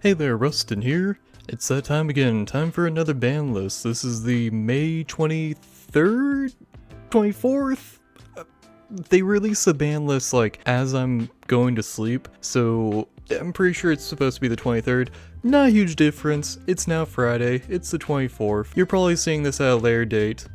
Hey there, Rustin here. It's that time again, time for another ban list. This is the May 23rd? 24th? They release a ban list like as I'm going to sleep, so I'm pretty sure it's supposed to be the 23rd. Not a huge difference, it's now Friday, it's the 24th. You're probably seeing this at a later date.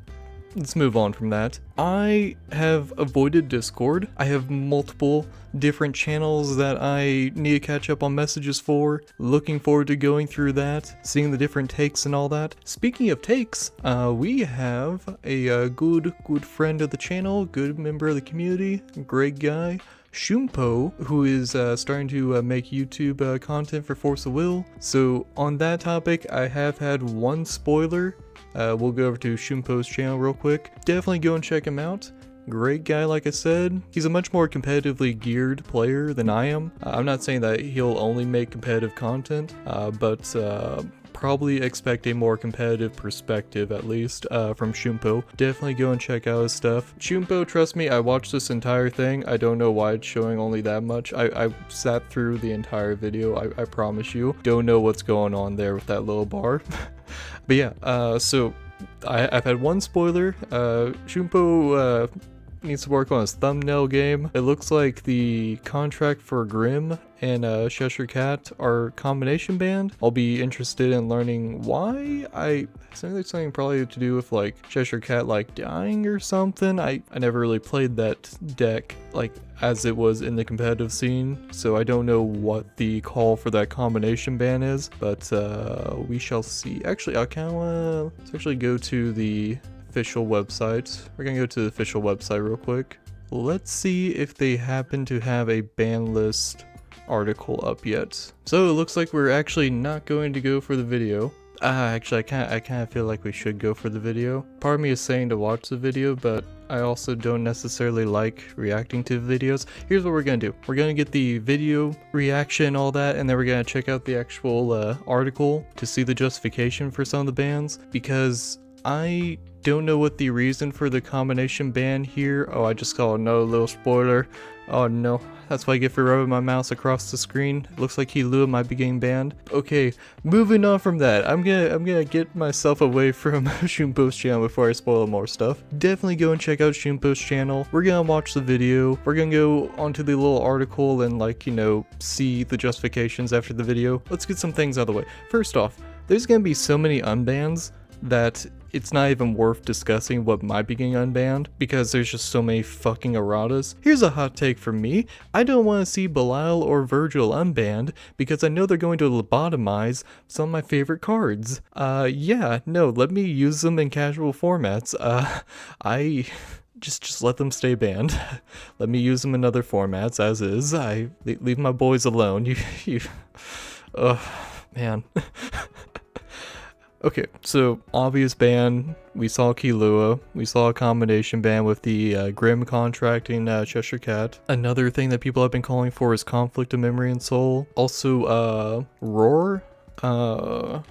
Let's move on from that. I have avoided Discord. I have multiple different channels that I need to catch up on messages for. Looking forward to going through that, seeing the different takes and all that. Speaking of takes, we have a good friend of the channel, good member of the community, great guy, Shumpo, who is starting to make YouTube content for Force of Will. So on that topic, I have had one spoiler. We'll go over to Shumpo's channel real quick. Definitely go and check him out. Great guy, like I said. He's a much more competitively geared player than I am. I'm not saying that he'll only make competitive content, but probably expect a more competitive perspective, at least, from Shumpo. Definitely go and check out his stuff. Shumpo, trust me, I watched this entire thing. I don't know why it's showing only that much. I sat through the entire video, I promise you. Don't know what's going on there with that little bar. But yeah, so I've had one spoiler. Shumpo needs to work on his thumbnail game. It looks like the contract for Grimm and Cheshire Cat are combination banned. I'll be interested in learning why. I think there's something probably to do with like Cheshire Cat like dying or something. I never really played that deck like as it was in the competitive scene, so I don't know what the call for that combination ban is, but we shall see. Actually, I kind of want to actually go to the official website. We're gonna go to the official website real quick. Let's see if they happen to have a ban list article up yet. So it looks like we're actually not going to go for the video. Actually, I kind of feel like we should go for the video. Part of me is saying to watch the video, but I also don't necessarily like reacting to videos. Here's what we're gonna do. We're gonna get the video reaction, all that, and then we're gonna check out the actual article to see the justification for some of the bans, because I don't know what the reason for the combination ban here. Oh, I just got another little spoiler. Oh no, that's what I get for rubbing my mouse across the screen. It looks like Kilua might be getting banned. Okay, moving on from that, I'm gonna get myself away from Shumpo's channel before I spoil more stuff. Definitely go and check out Shumpo's channel. We're gonna watch the video. We're gonna go onto the little article and like, you know, see the justifications after the video. Let's get some things out of the way. First off, there's gonna be so many unbans that it's not even worth discussing what might be getting unbanned, because there's just so many fucking erratas. Here's a hot take from me. I don't want to see Belial or Virgil unbanned, because I know they're going to lobotomize some of my favorite cards. Yeah, no, let me use them in casual formats. I just let them stay banned. Let me use them in other formats as is. Leave my boys alone. Man. Okay, so obvious ban, we saw Kilua, we saw a combination ban with the Grimm contracting Cheshire Cat. Another thing that people have been calling for is Conflict of Memory and Soul. Also, Roar? Roar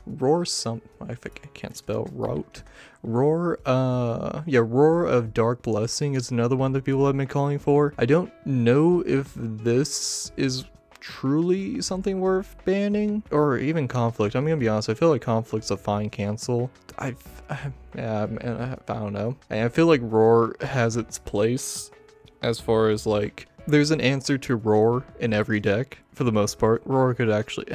I think I can't spell route. Roar, yeah, Roar of Dark Blessing is another one that people have been calling for. I don't know if this is truly something worth banning, or even Conflict. I'm gonna be honest, I feel like Conflict's a fine cancel. Yeah, man, I don't know. I feel like Roar has its place as far as like, there's an answer to Roar in every deck. For the most part, Roar could actually,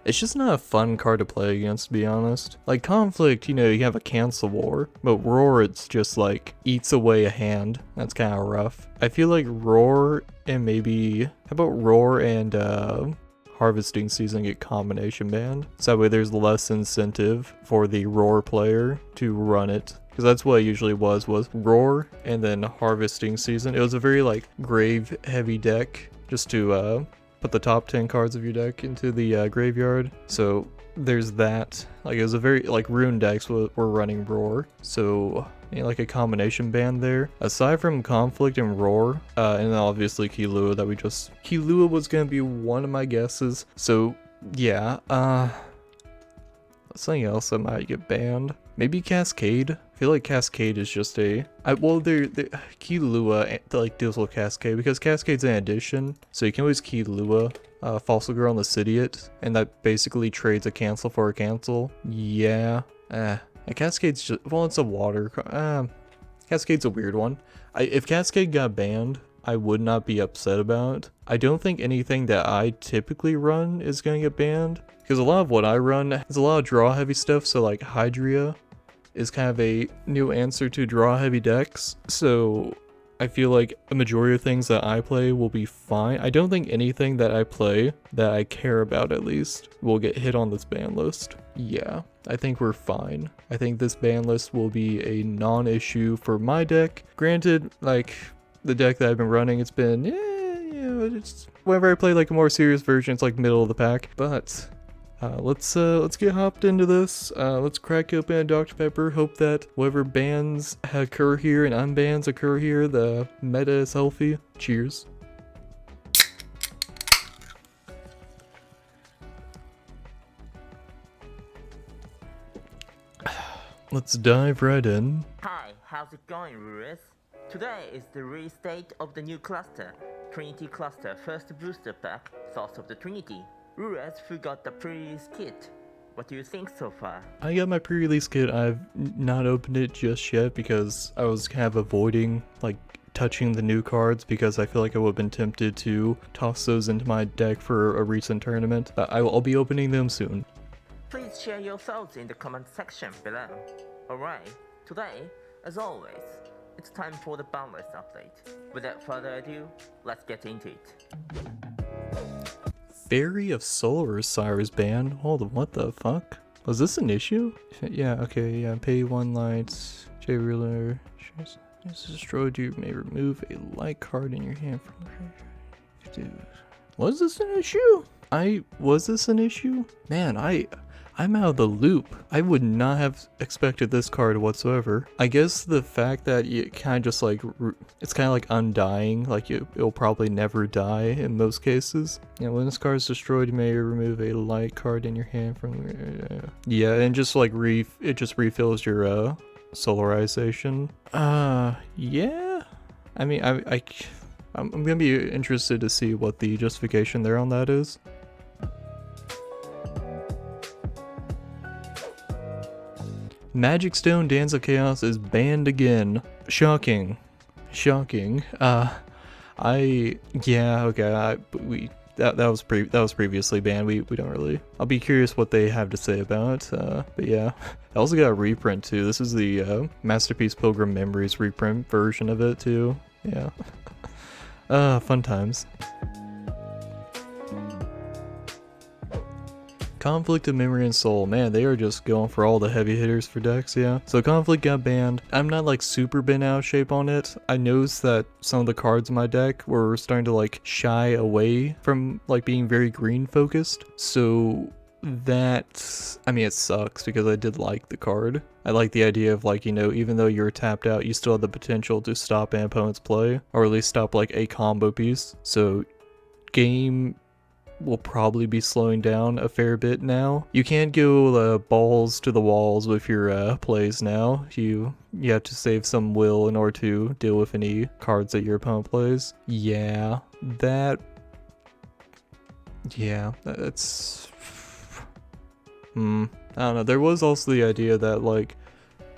it's just not a fun card to play against, to be honest. Like Conflict, you know, you have a cancel war, but Roar, it's just like, eats away a hand. That's kind of rough. I feel like Roar and maybe, how about Roar and Harvesting Season get combination banned? So that way there's less incentive for the Roar player to run it. Because that's what it usually was Roar and then Harvesting Season. It was a very like grave heavy deck, just to put the top 10 cards of your deck into the graveyard. So there's that. Like it was a very like rune decks were running Roar. So you know, like a combination ban there. Aside from Conflict and Roar, and then obviously Kilua that Kilua was gonna be one of my guesses. So yeah, something else that might get banned. Maybe Cascade. I feel like Cascade is just a... well, Kilua like deals with Cascade because Cascade's an addition, so you can always Kilua Fossil Girl and the Sidiot, and that basically trades a cancel for a cancel. Yeah. A Cascade's just, well, it's a water. Cascade's a weird one. If Cascade got banned, I would not be upset about. I don't think anything that I typically run is gonna get banned, because a lot of what I run is a lot of draw heavy stuff, so like Hydria is kind of a new answer to draw heavy decks, so I feel like a majority of things that I play will be fine. I don't think anything that I play, that I care about at least, will get hit on this ban list. Yeah, I think we're fine. I think this ban list will be a non-issue for my deck. Granted, like, the deck that I've been running, it's been, it's, whenever I play like a more serious version, it's like middle of the pack. But let's get hopped into this. Let's crack open a Dr. Pepper. Hope that whatever bans occur here and unbans occur here, the meta is healthy. Cheers. Let's dive right in. Hi, how's it going, Ruris? Today is the release date of the new cluster, Trinity Cluster First Booster Pack, Thoughts of the Trinity. Ruris, who got the pre-release kit? What do you think so far? I got my pre-release kit. I've not opened it just yet because I was kind of avoiding like touching the new cards because I feel like I would have been tempted to toss those into my deck for a recent tournament. I'll be opening them soon. Please share your thoughts in the comment section below. Alright, today, as always, it's time for the boundless update. Without further ado, let's get into it. Fairy of Solar Osiris ban? Hold on, what the fuck? Was this an issue? Yeah, okay, yeah, pay 1 light, J ruler, is destroyed, you may remove a light card in your hand from Was this an issue? Was this an issue? Man, I'm out of the loop. I would not have expected this card whatsoever. I guess the fact that you kind of just like, it's kind of like undying, like it'll probably never die in most cases. Yeah, when this card is destroyed, you may remove a light card in your hand from, yeah, and just like it just refills your solarization. Yeah. I mean, I'm gonna be interested to see what the justification there on that is. Magic Stone Dance of Chaos is banned again. Shocking. Shocking. Yeah, okay, that was previously banned. We don't really. I'll be curious what they have to say about it. But yeah. I also got a reprint too. This is the Masterpiece Pilgrim Memories reprint version of it too. Yeah. Fun times. Conflict of Memory and Soul, man, they are just going for all the heavy hitters for decks, yeah. So Conflict got banned. I'm not like super bent out of shape on it. I noticed that some of the cards in my deck were starting to like shy away from like being very green focused. So that, I mean, it sucks because I did like the card. I like the idea of like, you know, even though you're tapped out, you still have the potential to stop an opponent's play, or at least stop like a combo piece. So game will probably be slowing down a fair bit now. You can't go balls to the walls with your plays now. You have to save some will in order to deal with any cards that your opponent plays. Yeah, that's I don't know. There was also the idea that like,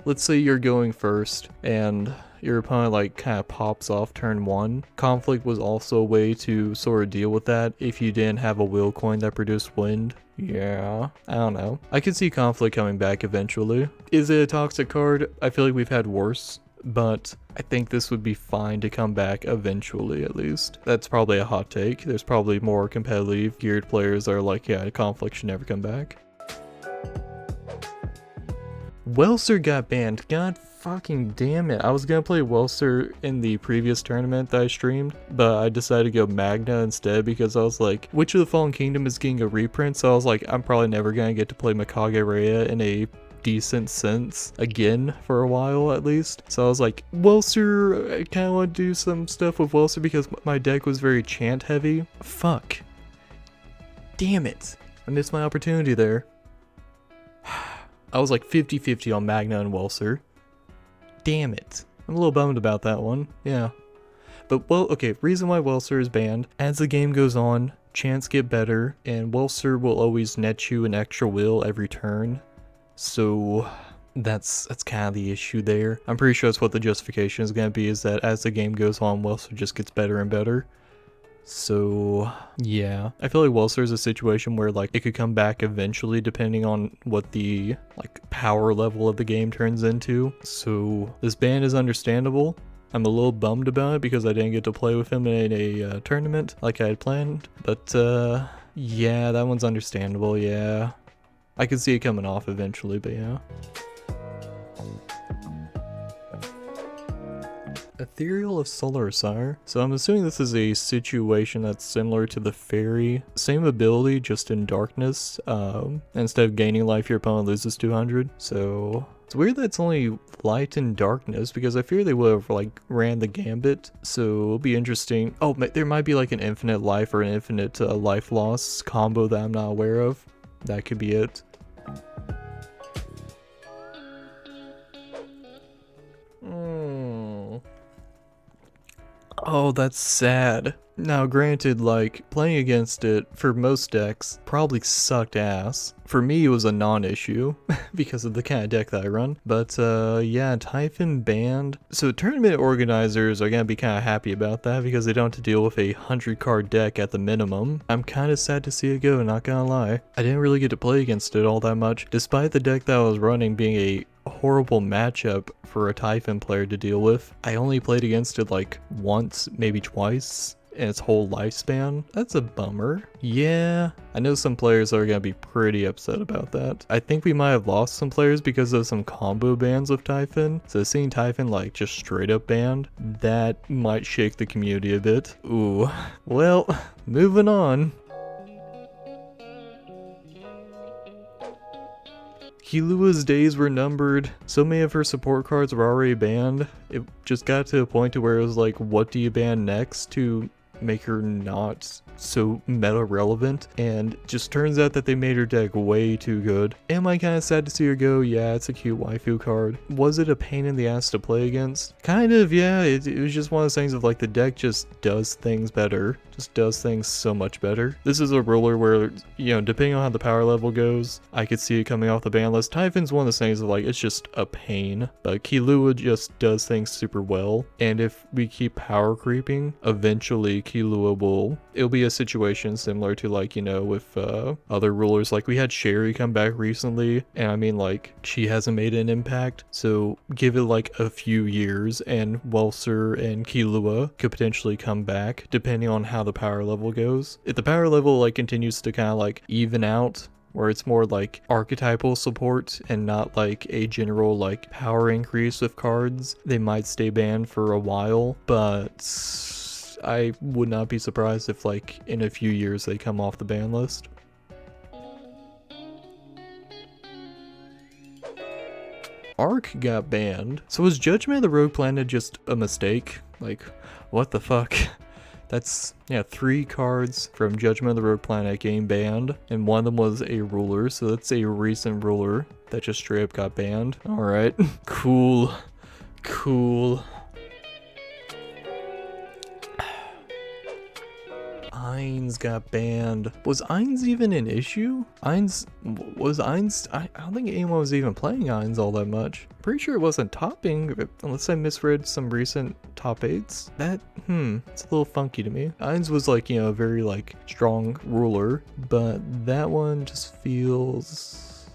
let's say you're going first and your opponent like kind of pops off turn 1. Conflict was also a way to sort of deal with that if you didn't have a will coin that produced wind. Yeah, I don't know. I could see Conflict coming back eventually. Is it a toxic card? I feel like we've had worse, but I think this would be fine to come back eventually at least. That's probably a hot take. There's probably more competitive geared players that are like, yeah, Conflict should never come back. Welser got banned. God fucking damn it. I was gonna play Welser in the previous tournament that I streamed, but I decided to go Magna instead because I was like, Witch of the Fallen Kingdom is getting a reprint, so I was like, I'm probably never gonna get to play Mikage Rhea in a decent sense again for a while at least. So I was like, Welser, I kinda want to do some stuff with Welser because my deck was very chant heavy. Fuck. Damn it. I missed my opportunity there. I was like 50-50 on Magna and Welser. Damn it. I'm a little bummed about that one. Yeah. But, well, okay, reason why Welser is banned. As the game goes on, chance get better, and Welser will always net you an extra will every turn. So that's kind of the issue there. I'm pretty sure that's what the justification is going to be, is that as the game goes on, Welser just gets better and better. So yeah, I feel like Welser is a situation where like it could come back eventually depending on what the like power level of the game turns into. So this ban is understandable. I'm a little bummed about it because I didn't get to play with him in a tournament like I had planned. But yeah, that one's understandable, yeah. I could see it coming off eventually, but yeah. Ethereal of Solar Sire. So I'm assuming this is a situation that's similar to the Fairy. Same ability, just in darkness. Instead of gaining life, your opponent loses 200. So it's weird that it's only light and darkness, because I fear they would have like ran the gambit. So it'll be interesting. Oh, there might be like an infinite life or an infinite life loss combo that I'm not aware of. That could be it. Oh, that's sad. Now, granted, like, playing against it for most decks probably sucked ass. For me, it was a non-issue because of the kind of deck that I run. But, yeah, Typhon banned. So tournament organizers are gonna be kind of happy about that because they don't have to deal with a 100-card deck at the minimum. I'm kind of sad to see it go, not gonna lie. I didn't really get to play against it all that much, despite the deck that I was running being a horrible matchup for a Typhon player to deal with. I only played against it like once, maybe twice in its whole lifespan. That's a bummer. Yeah, I know some players are gonna be pretty upset about that. I think we might have lost some players because of some combo bans with Typhon. So seeing Typhon like just straight up banned, that might shake the community a bit. Ooh, well, moving on. Kilua's days were numbered. So many of her support cards were already banned. It just got to a point to where it was like, what do you ban next to make her not so meta relevant? And it just turns out that they made her deck way too good. Am I kind of sad to see her go? Yeah, it's a cute waifu card. Was it a pain in the ass to play against? Kind of, yeah. It was just one of those things of like the deck just does things better. Just does things so much better. This is a ruler where, you know, depending on how the power level goes, I could see it coming off the ban list. Typhon's one of those things of like, it's just a pain, but Kilua just does things super well. And if we keep power creeping, eventually Kilua it'll be a situation similar to like, you know, with other rulers. Like we had Sherry come back recently, and I mean like, she hasn't made an impact. So give it like a few years and Welser and Kilua could potentially come back depending on how the power level goes. If the power level like continues to kind of like even out, where it's more like archetypal support and not like a general like power increase with cards, they might stay banned for a while, but I would not be surprised if like in a few years they come off the ban list. Arc got banned. So was Judgment of the Rogue Planet just a mistake? Like, what the fuck? That's, yeah, 3 cards from Judgment of the Rogue Planet getting banned, and one of them was a ruler, so that's a recent ruler that just straight up got banned. Alright, cool, cool. Ainz got banned. Was Ainz even an issue? I don't think anyone was even playing Ainz all that much. Pretty sure it wasn't topping, unless I misread some recent top 8s. It's a little funky to me. Ainz was like, you know, a very like strong ruler, but that one just feels,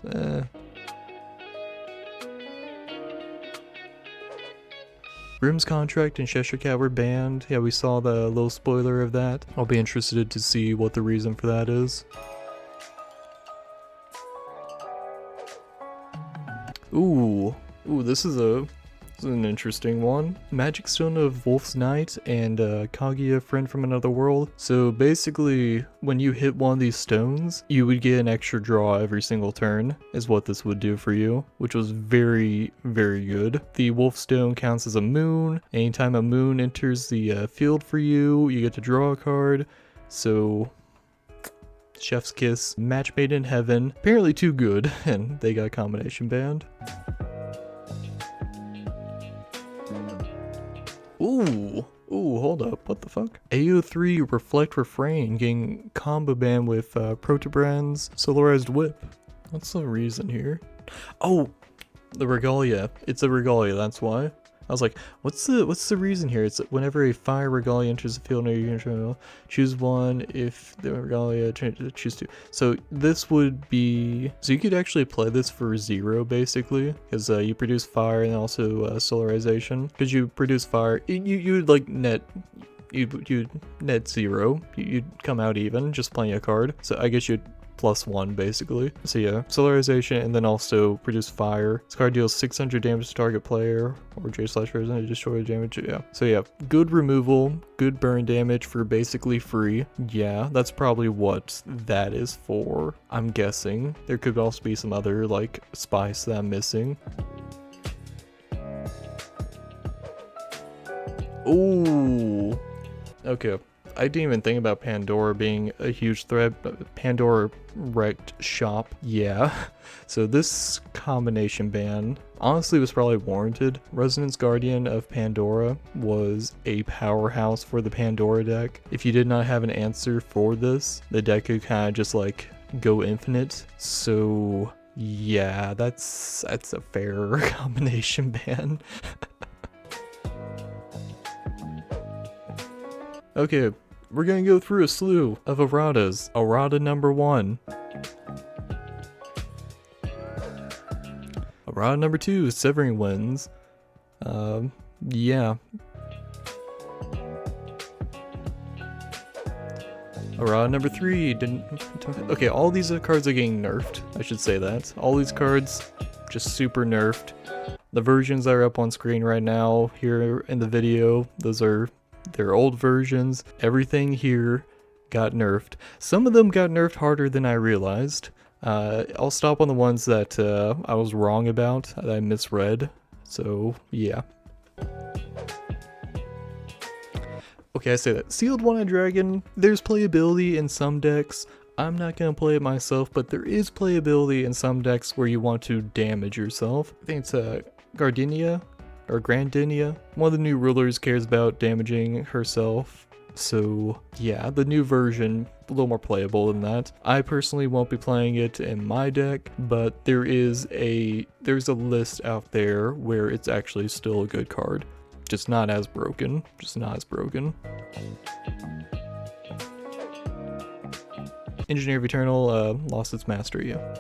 Grimm's Contract and Cheshire Cat were banned. Yeah, we saw the little spoiler of that. I'll be interested to see what the reason for that is. Ooh, this is an interesting one. Magic Stone of Wolf's Night and Kaguya Friend from Another World. So basically, when you hit one of these stones, you would get an extra draw every single turn, is what this would do for you, which was very, very good. The Wolf Stone counts as a moon. Anytime a moon enters the field for you, you get to draw a card. So, chef's kiss, match made in heaven. Apparently too good, and they got combination banned. Ooh, hold up, what the fuck? AO3 Reflect Refrain getting combo banned with Protuberans Solarized Whip. What's the reason here? Oh, the Regalia. It's a Regalia, that's why. I was like, what's the reason here? It's whenever a fire Regalia enters the field near you, control, choose one. If the Regalia, choose two. So this would be, so you could actually play this for 0 basically, because you produce fire and also solarization. Because you produce fire, you'd like net. You'd net 0. You'd come out even just playing a card. So I guess you'd +1 basically. So yeah, solarization and then also produce fire. This card deals 600 damage to target player or J/Resident to destroy damage. Yeah. So yeah, good removal, good burn damage for basically free. Yeah, that's probably what that is for. I'm guessing. There could also be some other like spice that I'm missing. Ooh. Okay. I didn't even think about Pandora being a huge threat, but Pandora wrecked shop. Yeah. So this combination ban honestly was probably warranted. Resonance Guardian of Pandora was a powerhouse for the Pandora deck. If you did not have an answer for this, the deck could kind of just like go infinite. So yeah, that's a fair combination ban. Okay, we're gonna go through a slew of erratas. Errata number 1. Errata number 2, Severing Winds. Yeah. Errata number 3, okay, all these cards are getting nerfed, I should say that. All these cards, just super nerfed. The versions that are up on screen right now, here in the video, they're old versions. Everything here got nerfed. Some of them got nerfed harder than I realized. I'll stop on the ones that I was wrong about, that I misread. So, yeah. Okay, I say that. Sealed One-Eyed Dragon, there's playability in some decks. I'm not gonna play it myself, but there is playability in some decks where you want to damage yourself. I think it's Gardenia? Or Grandinia. One of the new rulers cares about damaging herself. So yeah, the new version, a little more playable than that. I personally won't be playing it in my deck, but there's a list out there where it's actually still a good card. Just not as broken. Engineer of Eternal lost its mastery, yeah.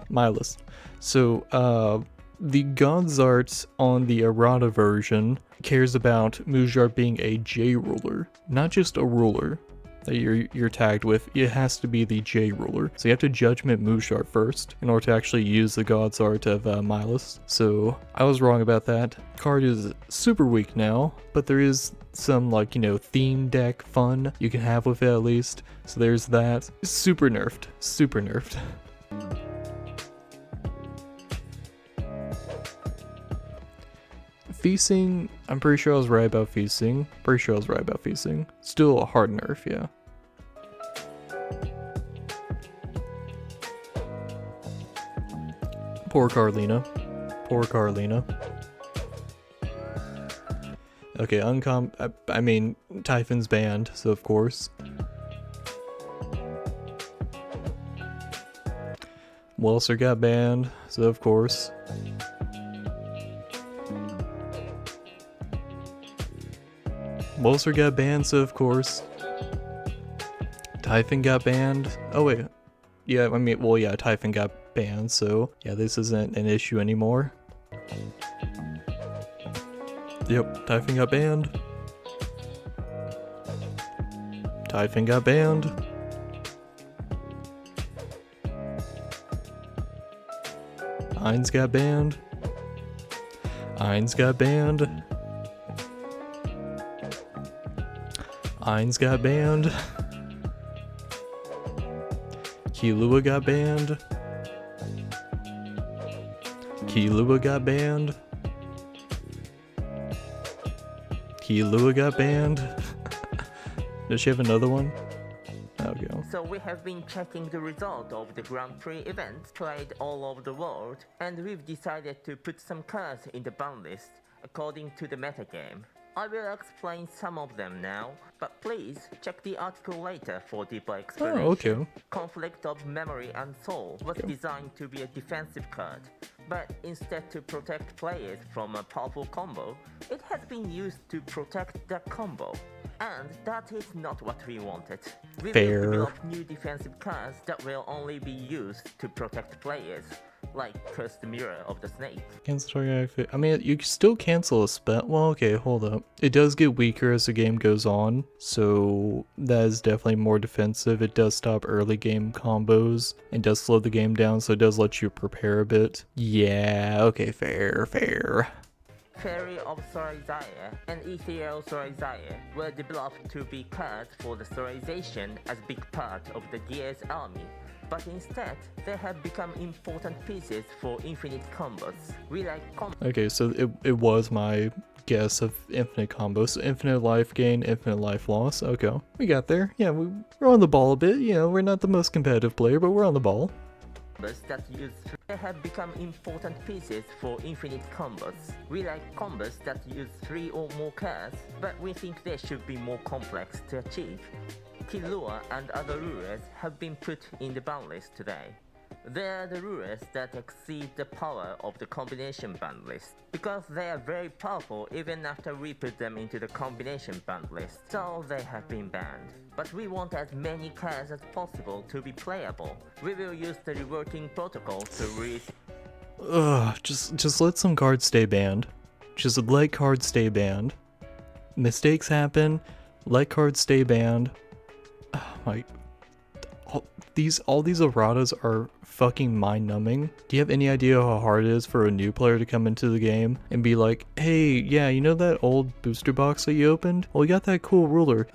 My list. So, the God's Art on the errata version cares about Mujar being a J ruler, not just a ruler that you're tagged with. It has to be the J ruler. So you have to judgment Mujar first in order to actually use the God's Art of Milas. So I was wrong about that. Card is super weak now, but there is some like, you know, theme deck fun you can have with it at least. So there's that. Super nerfed. Super nerfed. Feasting, I'm pretty sure I was right about Feasting. Still a hard nerf, yeah. Poor Carlina. Okay, I mean, Typhon's banned, so of course. Welser got banned, so of course. Welser got banned, so of course. Typhon got banned. Oh wait. Yeah, I mean, well yeah, Typhon got banned, so yeah, this isn't an issue anymore. Yep, Typhon got banned. Typhon got banned. Ainz got banned. Ainz got banned. Ainz got banned. Kilua got banned. Kilua got banned. Kilua got banned. Does she have another one? Okay. So we have been checking the result of the Grand Prix events played all over the world, and we've decided to put some cards in the ban list according to the metagame. I will explain some of them now, but please check the article later for deeper explanation. Oh, okay. Conflict of Memory and Soul was designed to be a defensive card, but instead to protect players from a powerful combo, it has been used to protect the combo. And that is not what we wanted. We Fair. will develop new defensive cards that will only be used to protect players, like Cursed Mirror of the Snake. Cancel target activate. I mean, you can still cancel a spell. Well, okay, hold up. It does get weaker as the game goes on, so that is definitely more defensive. It does stop early game combos and does slow the game down, so it does let you prepare a bit. Yeah, okay, fair. Fairy of Soraizaya and Ethereal Soraizaya were developed to be cards for the Soraization as big part of the Gears army, but instead they have become important pieces for infinite combos. We like Okay, so it was my guess of infinite combos. So infinite life gain, infinite life loss. Okay, we got there. Yeah, we're on the ball a bit. You know, we're not the most competitive player, but we're on the ball. that use they have become important pieces for infinite combos. We like combos that use 3 or more cards, but we think they should be more complex to achieve. Killua and other rulers have been put in the ban list today. They are the rulers that exceed the power of the combination ban list, because they are very powerful even after we put them into the combination ban list, so they have been banned. But we want as many cards as possible to be playable. We will use the reworking protocol to release. Just let some cards stay banned. Just let cards stay banned. Mistakes happen. Let cards stay banned. All these erratas are fucking mind-numbing. Do you have any idea how hard it is for a new player to come into the game and be like, hey, yeah, you know that old booster box that you opened? Well, we got that cool ruler.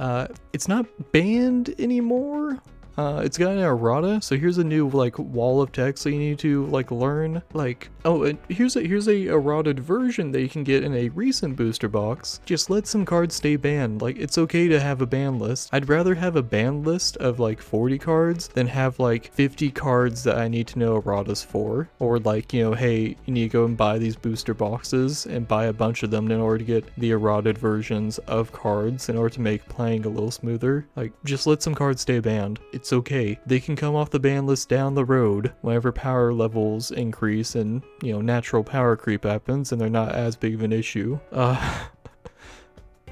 It's not banned anymore. It's got an errata, so here's a new like wall of text that you need to like learn. Like, oh, and here's a errated version that you can get in a recent booster box. Just let some cards stay banned. Like, it's okay to have a ban list. I'd rather have a ban list of like 40 cards than have like 50 cards that I need to know erratas for. Or like, you know, hey, you need to go and buy these booster boxes and buy a bunch of them in order to get the errated versions of cards in order to make playing a little smoother. Like, just let some cards stay banned. It's okay. They can come off the ban list down the road whenever power levels increase and, you know, natural power creep happens and they're not as big of an issue.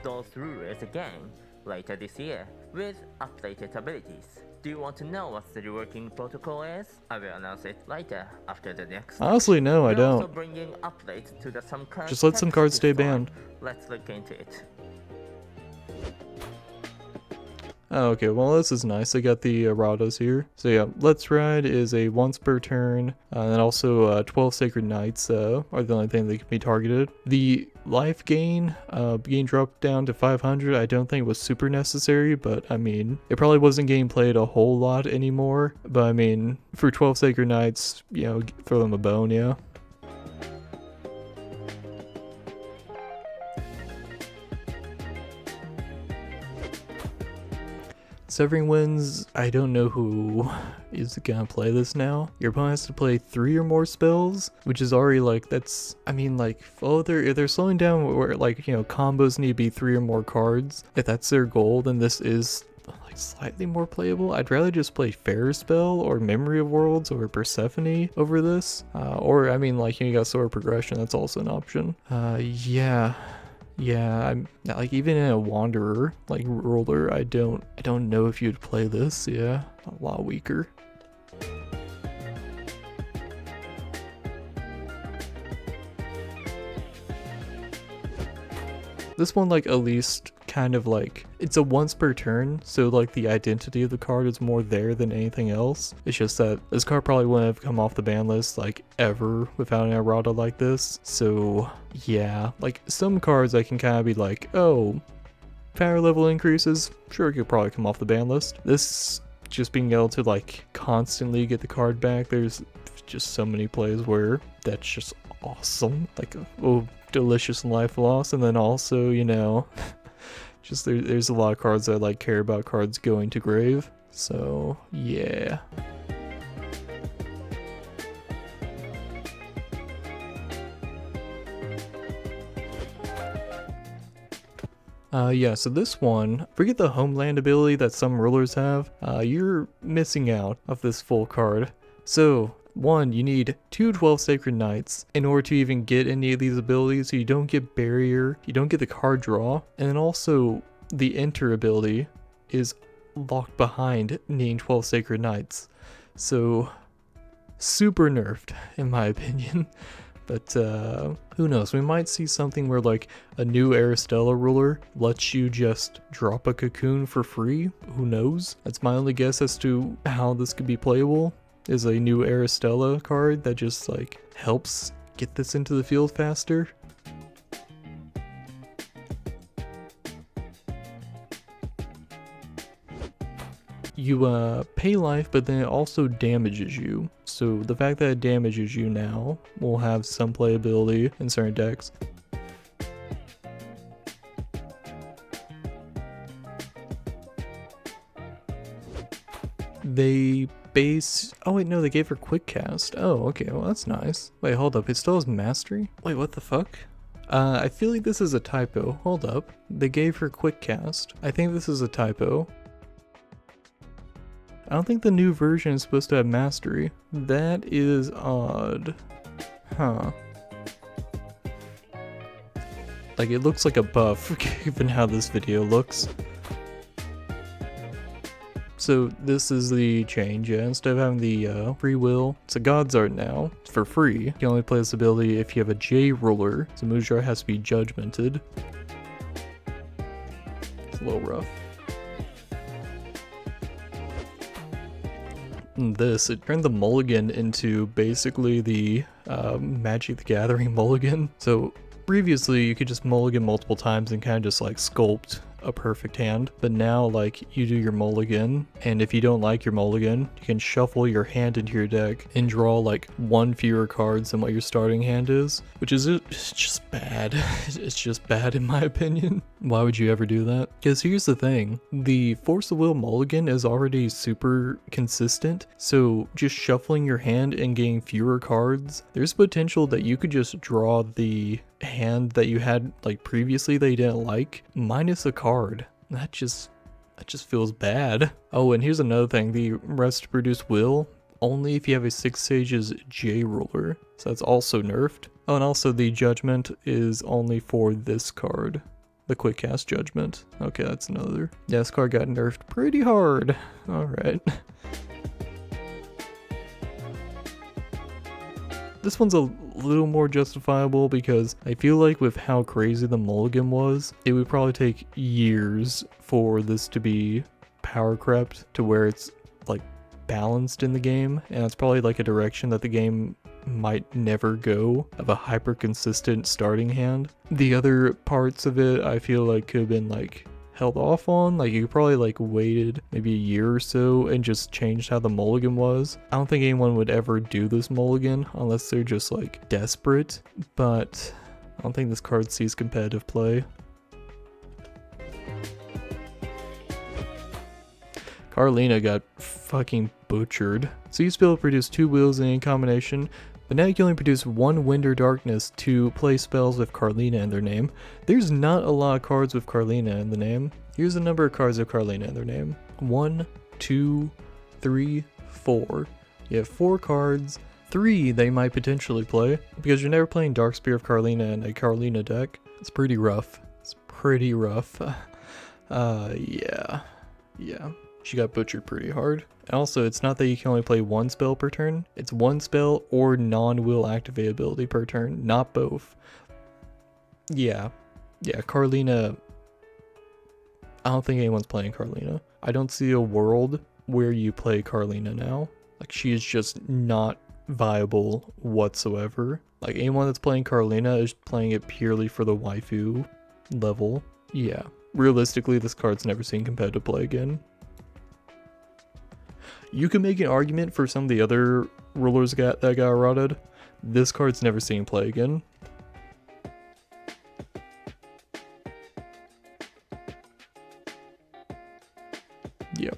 Those rulers again later this year with updated abilities. Do you want to know what the reworking protocol is? I will announce it later after the next. Honestly, no, I We're also don't. bringing updates to the some cards. Just let some cards stay banned. Let's look into it. Oh, okay, well this is nice. I got the erratas here. So yeah, Let's Ride is a once per turn, and then also 12 Sacred Knights are the only thing that can be targeted. The life gain, being dropped down to 500, I don't think was super necessary, but I mean, it probably wasn't getting played a whole lot anymore. But I mean, for 12 Sacred Knights, you know, throw them a bone, yeah. Severing Winds, I don't know who is gonna play this now. Your opponent has to play 3 or more spells, which is already like, that's, I mean, like, oh, they're slowing down where, like, you know, combos need to be 3 or more cards. If that's their goal, then this is like slightly more playable. I'd rather just play Fair Spell or Memory of Worlds or Persephone over this. Or, I mean, like, you got Sword Progression, that's also an option. Yeah, I'm like, even in a Wanderer like ruler, I don't know if you'd play this. Yeah, a lot weaker. This one, like, at least kind of like, it's a once per turn, so like the identity of the card is more there than anything else. It's just that this card probably wouldn't have come off the ban list like ever without an errata like this. So yeah, like some cards I can kind of be like, oh, power level increases, sure, it could probably come off the ban list. This, just being able to like constantly get the card back, there's just so many plays where that's just awesome. Like, oh, delicious life loss, and then also, you know, just there's a lot of cards that like care about cards going to grave. So yeah. Yeah, so this one, forget the homeland ability that some rulers have. You're missing out of this full card. So, one, you need 12 Sacred Knights in order to even get any of these abilities. So you don't get barrier, you don't get the card draw, and then also the enter ability is locked behind needing 12 Sacred Knights. So, super nerfed, in my opinion. But who knows, we might see something where like a new Aristella ruler lets you just drop a cocoon for free. Who knows? That's my only guess as to how this could be playable, is a new Aristella card that just like helps get this into the field faster. You pay life, but then it also damages you. So the fact that it damages you now will have some playability in certain decks. They base... Oh wait, no, they gave her quick cast. Oh, okay, well that's nice. Wait, hold up, it still has mastery? Wait, what the fuck? I feel like this is a typo. Hold up. They gave her quick cast. I think this is a typo. I don't think the new version is supposed to have mastery. That is odd. Huh. Like, it looks like a buff, given how this video looks. So this is the change, yeah. Instead of having the free will, it's a God's Art now. It's for free. You can only play this ability if you have a J ruler. So Mujar has to be judgmented. It's a little rough. This, it turned the mulligan into basically the Magic the Gathering mulligan. So previously you could just mulligan multiple times and kind of just like sculpt a perfect hand, but now like you do your mulligan, and if you don't like your mulligan, you can shuffle your hand into your deck and draw like one fewer cards than what your starting hand is, which is it's just bad. It's just bad in my opinion. Why would you ever do that? Because here's the thing, the Force of Will mulligan is already super consistent, so just shuffling your hand and getting fewer cards, there's potential that you could just draw the hand that you had like previously that you didn't like minus a card. That just feels bad. Oh, and here's another thing, the rest to produce will only if you have a 6 Sages J ruler, so that's also nerfed. Oh, and also the judgment is only for this card, the quick cast judgment. Okay, that's another. Yeah, this card got nerfed pretty hard. All right. This one's a little more justifiable because I feel like with how crazy the mulligan was, it would probably take years for this to be power crept to where it's like balanced in the game, and that's probably like a direction that the game might never go, of a hyper consistent starting hand. The other parts of it I feel like could have been like held off on, like you probably like waited maybe a year or so and just changed how the mulligan was. I don't think anyone would ever do this mulligan unless they're just like desperate, but I don't think this card sees competitive play. Carlina got fucking butchered. So you used to be able to produce 2 wheels in any combination, but now you can only produce 1 Wind or Darkness to play spells with Carlina in their name. There's not a lot of cards with Carlina in the name. Here's the number of cards with Carlina in their name. 1, 2, 3, 4. You have 4 cards. 3 they might potentially play, because you're never playing Darkspear of Carlina in a Carlina deck. It's pretty rough. It's pretty rough. Yeah. She got butchered pretty hard. And also, it's not that you can only play 1 spell per turn. It's 1 spell or non-will activate ability per turn, not both. Yeah, Carlina... I don't think anyone's playing Carlina. I don't see a world where you play Carlina now. Like, she is just not viable whatsoever. Like, anyone that's playing Carlina is playing it purely for the waifu level. Yeah, realistically, this card's never seen competitive play again. You can make an argument for some of the other rulers that got rotted. This card's never seen play again. Yep.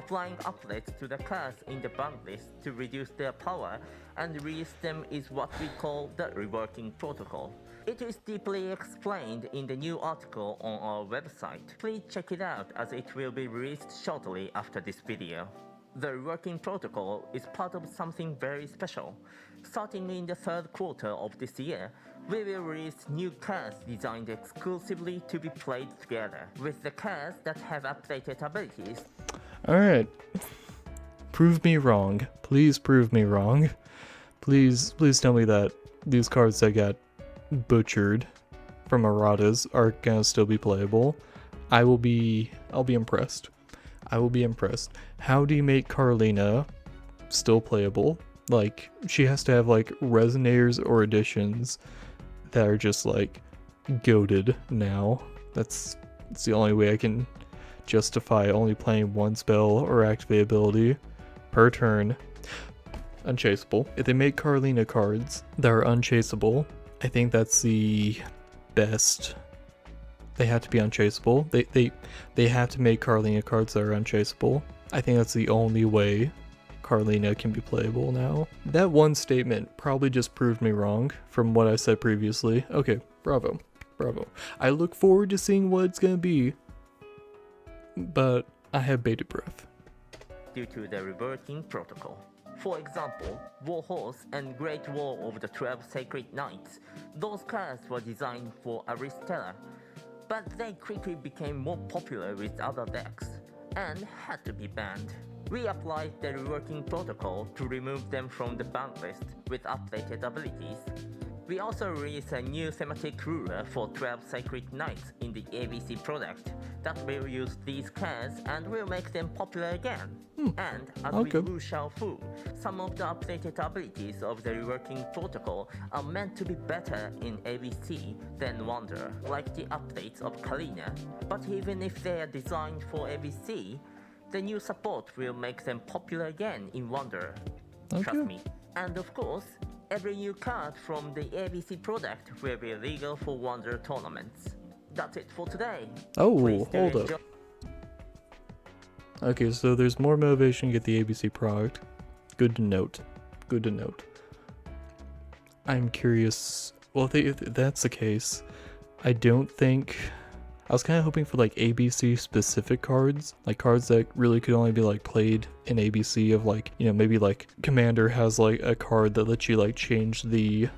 applying updates to the cards in the banned list to reduce their power and release them is what we call the reworking protocol. It is deeply explained in the new article on our website. Please check it out as it will be released shortly after this video. The reworking protocol is part of something very special. Starting in the third quarter of this year, we will release new cards designed exclusively to be played together with the cards that have updated abilities. Alright. Prove me wrong. Please prove me wrong. Please tell me that these cards that got butchered from erratas are gonna still be playable. I'll be impressed. I will be impressed. How do you make Carlina still playable? Like, she has to have like resonators or additions that are just like goated now. That's the only way I can justify only playing one spell or activate ability per turn. Unchaseable. If they make Carlina cards that are unchaseable, I think that's the best. They have to be unchaseable. They have to make Carlina cards that are unchaseable. I think that's the only way Carlina can be playable now. That one statement probably just proved me wrong from what I said previously. Okay, bravo. I look forward to seeing what it's gonna be, but I have bated breath. Due to the reworking protocol. For example, Warhorse and Great War of the 12 Sacred Knights. Those cards were designed for Aristella, but they quickly became more popular with other decks and had to be banned. We applied the reworking protocol to remove them from the banned list with updated abilities. We also released a new thematic ruler for 12 Sacred Knights in the ABC product that will use these cards and will make them popular again. And as with Wu Xiaofu, some of the updated abilities of the reworking protocol are meant to be better in ABC than Wanderer, like the updates of Kalina. But even if they are designed for ABC, the new support will make them popular again in Wanderer. Trust me. And of course, every new card from the ABC product will be legal for Wanderer tournaments. That's it for today. Oh, hold up. Okay, so there's more motivation to get the ABC product. Good to note. I'm curious. Well, if that's the case, I don't think... I was kind of hoping for like ABC specific cards, like cards that really could only be like played in ABC of like, you know, maybe like Commander has like a card that lets you like change the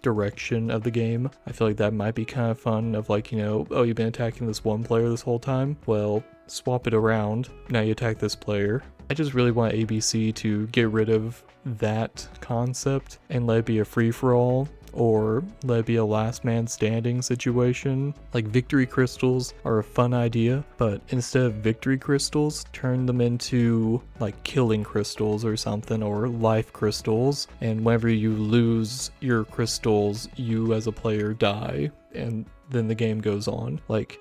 direction of the game. I feel like that might be kind of fun of like, you know, oh, you've been attacking this one player this whole time? Well, swap it around. Now you attack this player. I just really want ABC to get rid of that concept and let it be a free-for-all, or let it be a last man standing situation. Like victory crystals are a fun idea, but instead of victory crystals, turn them into like killing crystals or something, or life crystals, and whenever you lose your crystals, you as a player die, and then the game goes on. Like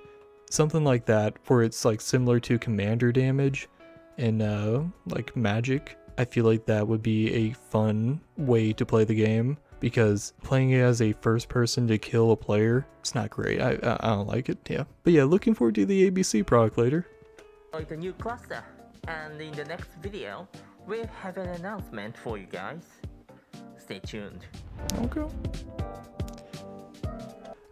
something like that, where it's like similar to commander damage in like Magic. I feel like that would be a fun way to play the game, because playing it as a first person to kill a player, it's not great. I don't like it, yeah. But yeah, looking forward to the ABC product later. The new cluster, and in the next video, we'll have an announcement for you guys. Stay tuned. Okay.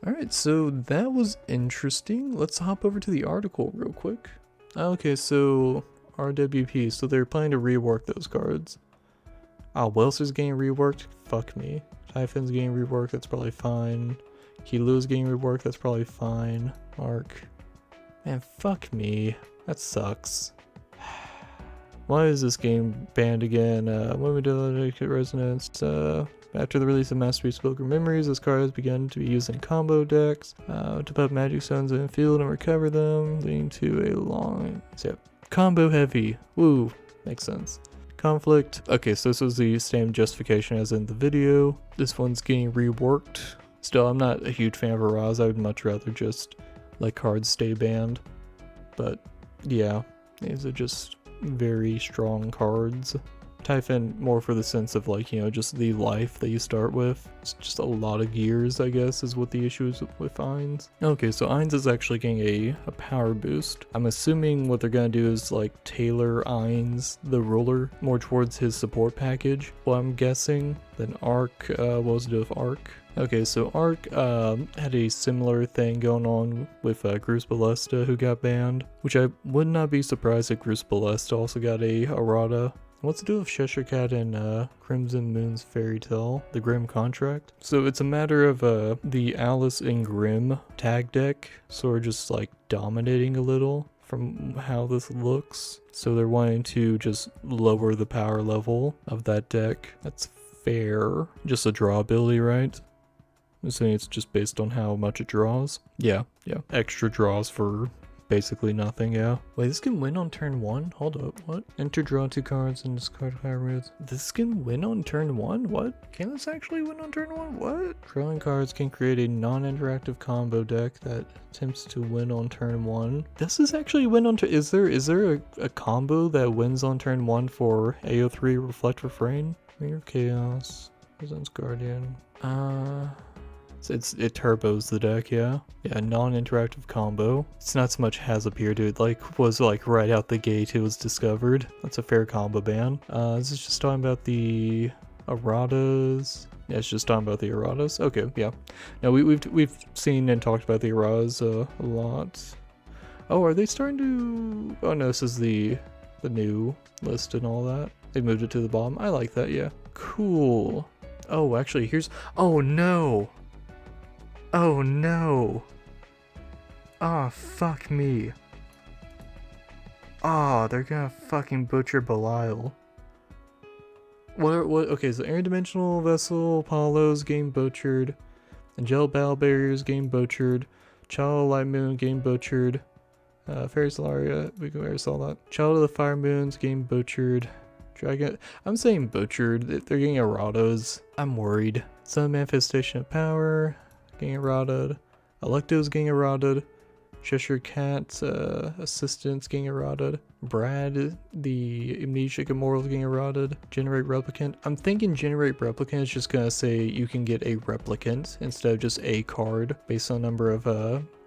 Alright, so that was interesting. Let's hop over to the article real quick. Okay, so RWP, so they're planning to rework those cards. Oh, Welser's getting reworked? Fuck me. Typhon's getting reworked, that's probably fine. Kilu's getting reworked, that's probably fine. Mark. Man, fuck me. That sucks. Why is this game banned again? When we do resonance, after the release of Masterpiece Spoken Memories, this card has begun to be used in combo decks to put magic stones in the field and recover them, leading to a long... So, combo heavy. Woo. Makes sense. Conflict. Okay, so this was the same justification as in the video. This one's getting reworked. Still, I'm not a huge fan of Araz. I would much rather just let cards stay banned. But yeah, these are just very strong cards. Typhon more for the sense of like, you know, just the life that you start with. It's just a lot of gears, I guess, is what the issue is with Ainz. Okay, so Ainz is actually getting a power boost. I'm assuming what they're gonna do is like tailor Ainz, the ruler, more towards his support package. Well, I'm guessing. Then Arc, what was to do with Arc? Okay, so Arc had a similar thing going on with Grus Ballesta, who got banned, which I would not be surprised if Grus Ballesta also got a errata. What's to do with Cheshire Cat and Crimson Moon's Fairy Tale, the Grim contract? So it's a matter of the Alice and Grim tag deck sort of just like dominating a little from how this looks. So they're wanting to just lower the power level of that deck. That's fair. Just a draw ability, right? I'm saying it's just based on how much it draws. Yeah. Extra draws for basically nothing, yeah. Wait, this can win on turn 1? Hold up, what? Enter draw 2 cards and discard fire roots. This can win on turn 1? What? Can this actually win on turn 1? What? Drawing cards can create a non-interactive combo deck that attempts to win on turn 1. Does this actually win on turn? Is there a combo that wins on turn 1 for AO3 Reflect Refrain? Ring of Chaos, Presence Guardian. It turbos the deck, yeah. Yeah, non-interactive combo. It's not so much has appeared, it like was like right out the gate it was discovered. That's a fair combo ban. Is this just talking about the erratas? Yeah, it's just talking about the erratas. Okay, yeah. No, we've seen and talked about the erratas a lot. Oh, are they starting to? Oh no, this is the new list and all that. They moved it to the bottom. I like that, yeah. Cool. Oh, actually, here's... Oh, no! Oh, no! Oh, fuck me. Oh, they're gonna fucking butcher Belial. What, okay, so Interdimensional Vessel, Apollo's game butchered. Angelic Battle Barriers game butchered. Child of Light Moon game butchered. Fairy Solaria, we can saw that. Child of the Fire Moons game butchered. Dragon, I'm saying butchered. They're getting erratas. I'm worried. Sun Manifestation of Power, getting errated. Electo's getting errated. Cheshire Cat, Assistance getting errated. Brad, the Amnesiac Immortal getting errated. Generate Replicant. I'm thinking Generate Replicant is just gonna say you can get a Replicant instead of just a card based on number of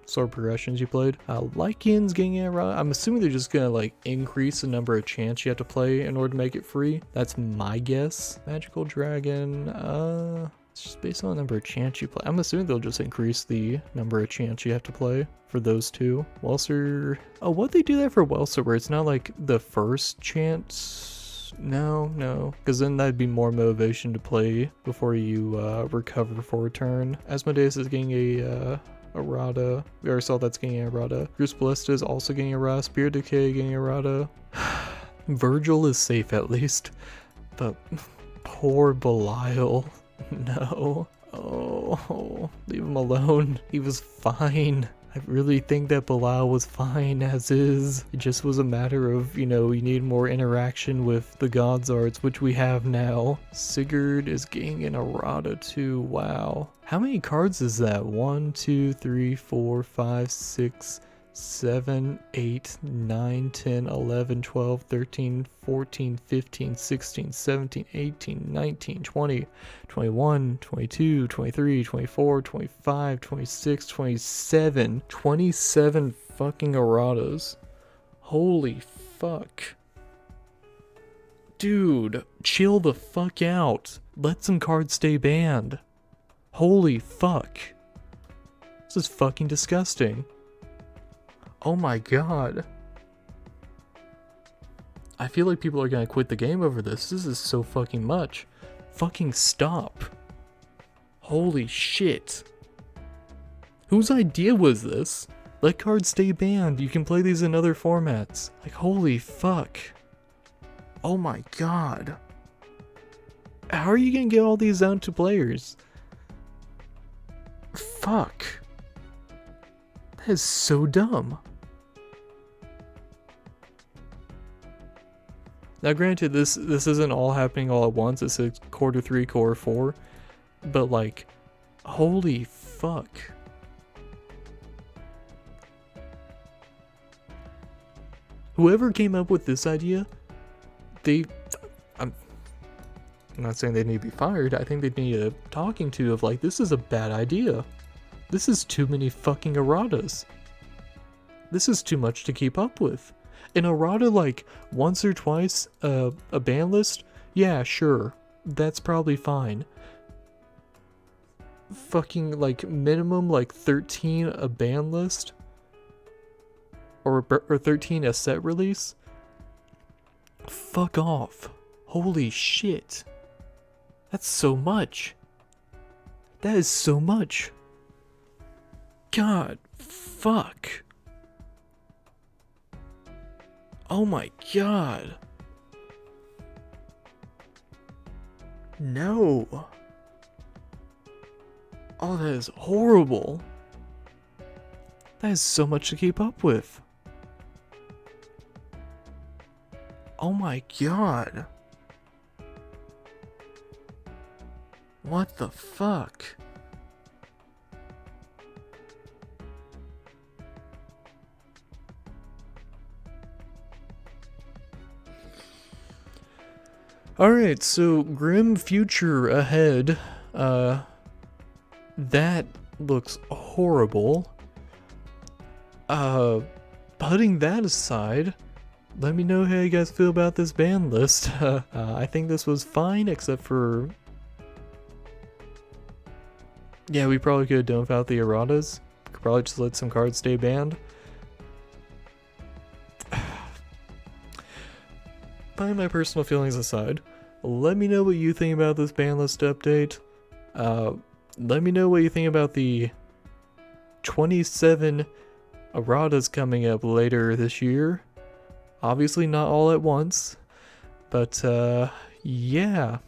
sword progressions you played. Lycan's getting errated. I'm assuming they're just gonna like increase the number of chants you have to play in order to make it free. That's my guess. Magical Dragon, it's just based on the number of chants you play. I'm assuming they'll just increase the number of chants you have to play for those two. Welser, oh, what'd they do that for Welser where it's not like the first chant? No, because then that'd be more motivation to play before you recover for a turn. Asmodeus is getting a errata. We already saw that's getting errata. Grus Ballesta is also getting errata. Spirit Decay getting errata. Virgil is safe at least. But poor Belial. No. Oh, leave him alone. He was fine. I really think that Belial was fine as is. It just was a matter of, you know, you need more interaction with the God's Arts, which we have now. Sigurd is getting an errata too. Wow. How many cards is that? 1, 2, 3, 4, 5, 6, 7, 8, 9, 10, 11, 12, 13, 14, 15, 16, 17, 18, 19, 20, 21, 22, 23, 24, 25, 26, 27. 27 fucking erratas. Holy fuck. Dude, chill the fuck out. Let some cards stay banned. Holy fuck. This is fucking disgusting. Oh my god. I feel like people are gonna quit the game over this. This is so fucking much. Fucking stop. Holy shit. Whose idea was this? Let cards stay banned. You can play these in other formats. Like, holy fuck. Oh my god. How are you gonna get all these out to players? Fuck. That is so dumb. Now granted, this isn't all happening all at once. It's a quarter 3, quarter 4. But like, holy fuck. Whoever came up with this idea, I'm not saying they need to be fired. I think they need a talking to of like, this is a bad idea. This is too many fucking erratas. This is too much to keep up with. An errata like once or twice a ban list, yeah, sure. That's probably fine. Fucking like minimum like 13 a ban list? Or 13 a set release? Fuck off. Holy shit. That's so much. That is so much. God, fuck. Oh my god. No. Oh, that is horrible. That is so much to keep up with. Oh my god. What the fuck? Alright, so grim future ahead. That looks horrible. Putting that aside, let me know how you guys feel about this ban list. I think this was fine, except for... Yeah, we probably could have done without the erratas. Could probably just let some cards stay banned. By my personal feelings aside, let me know what you think about this ban list update. Let me know what you think about the 27 erratas coming up later this year. Obviously not all at once, but yeah,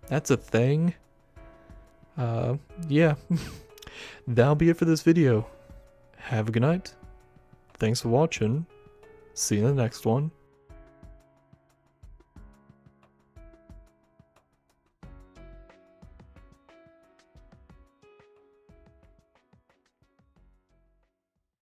that's a thing. Yeah, that'll be it for this video. Have a good night. Thanks for watching. See you in the next one.